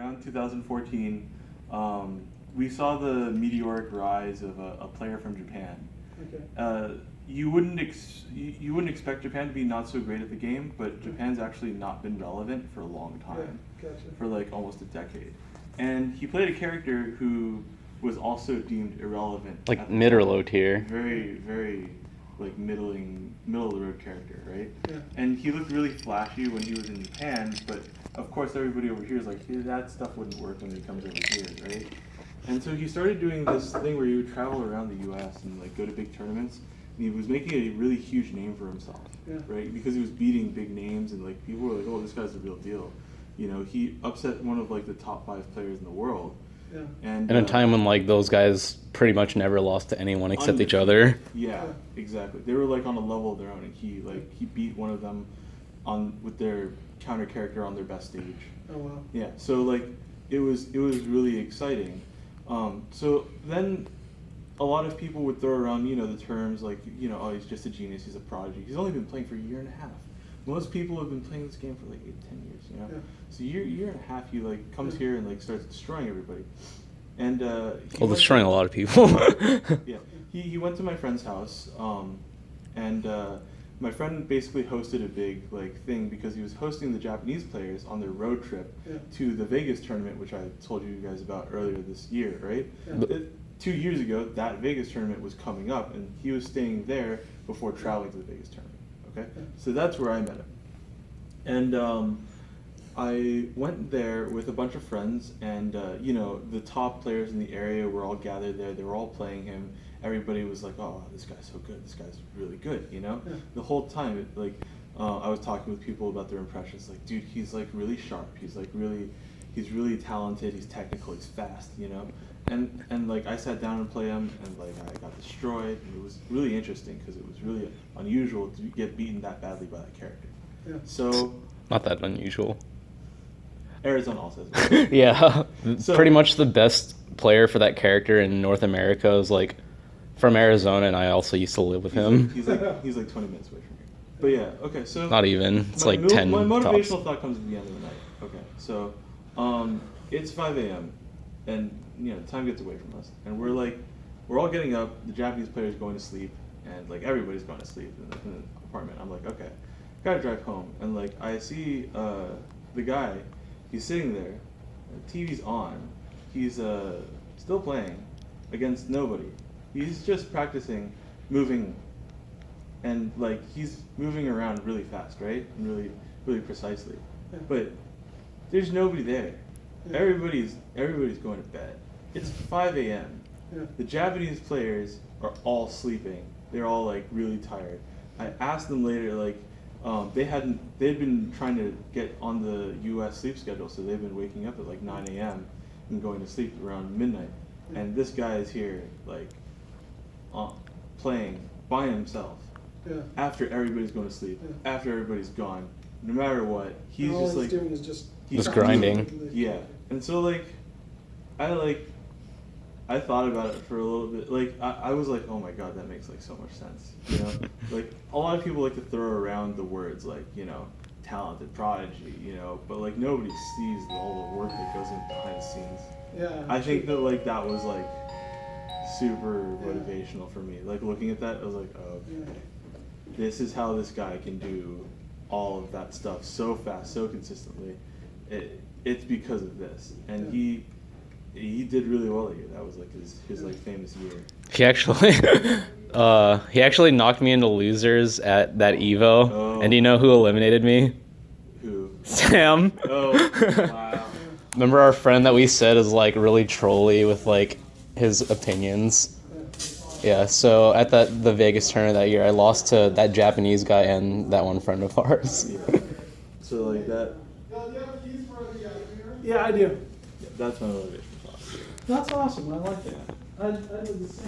around 2014, we saw the meteoric rise of a player from Japan. Okay. You wouldn't expect Japan to be not so great at the game, but Japan's actually not been relevant for a long time, Yeah, gotcha. for like almost a decade. And he played a character who was also deemed irrelevant. Like mid or low tier. Very, very like middle of the road character, right? Yeah. And he looked really flashy when he was in Japan, but of course everybody over here is like, "Hey, that stuff wouldn't work when he comes over here, right?" And so he started doing this thing where he would travel around the U.S. and like go to big tournaments, and he was making a really huge name for himself, Yeah. right? Because he was beating big names, and like people were like, "Oh, this guy's the real deal." You know, he upset one of like the top 5 players in the world. Yeah. And In a time when like those guys pretty much never lost to anyone except each other. Yeah, exactly. They were like on a level of their own, and he beat one of them with their counter character on their best stage. Oh wow. Yeah, so like it was really exciting. So then a lot of people would throw around, you know, the terms like, you know, oh, he's just a genius, he's a prodigy. He's only been playing for a year and a half. Most people have been playing this game for like 8-10 years, you know. Yeah. So year and a half, he like comes here and like starts destroying everybody. And Destroying a lot of people. yeah, he went to my friend's house, and my friend basically hosted a big like thing because he was hosting the Japanese players on their road trip to the Vegas tournament, which I told you guys about earlier this year, right? Yeah. 2 years ago, that Vegas tournament was coming up, and he was staying there before traveling to the Vegas tournament. Okay, so that's where I met him, and I went there with a bunch of friends, and you know, the top players in the area were all gathered there. They were all playing him. Everybody was like, "Oh, this guy's so good. This guy's really good." You know, the whole time, I was talking with people about their impressions. Like, dude, he's like really sharp. He's really talented. He's technical. He's fast. You know, and like I sat down and played him, and like I got destroyed. And it was really interesting because it was really unusual to get beaten that badly by that character. Yeah. So Not that unusual. Arizona also has one. Yeah. So- Pretty much the best player for that character in North America is like from Arizona, and I also used to live with him. He's like 20 minutes away from here. But yeah, okay, so Not even. It's like 10 My motivational tops. thought comes at the end of the night. Okay, so it's 5 a.m. and you know time gets away from us, and we're all getting up. The Japanese player's going to sleep, and like everybody's going to sleep in the apartment. I'm like, okay, gotta drive home, and like I see the guy, he's sitting there, the TV's on, he's still playing against nobody. He's just practicing moving, and like he's moving around really fast, right, and really precisely. Yeah. But there's nobody there. Yeah. Everybody's going to bed. It's 5 a.m. Yeah. The Japanese players are all sleeping. They're all like really tired. I asked them later, like they'd been trying to get on the U.S. sleep schedule, so they've been waking up at like 9 a.m. and going to sleep around midnight. And this guy is here, like, playing by himself Yeah. after everybody's going to sleep, Yeah. after everybody's gone. No matter what, he's And all just he's like doing is just Just grinding. yeah. And so I thought about it for a little bit. Like I was like, oh my god, that makes like so much sense. You know, like a lot of people like to throw around the words like, you know, talented, prodigy, you know, but like nobody sees all the work that goes in behind the scenes. Yeah. I think that like that was like super motivational for me. Like looking at that, I was like, oh, okay, this is how this guy can do all of that stuff so fast, so consistently. It's because of this, and he did really well that year. That was like his like famous year. He actually knocked me into losers at that Evo. Oh. And do you know who eliminated me? Who? Sam. Oh, wow. Remember our friend that we said is like really trolly with like his opinions? Yeah, so at the Vegas tournament that year, I lost to that Japanese guy and that one friend of ours. Yeah. So like that. Yeah, I do. Yeah, that's my motivation. That's awesome. I like that. I did the same.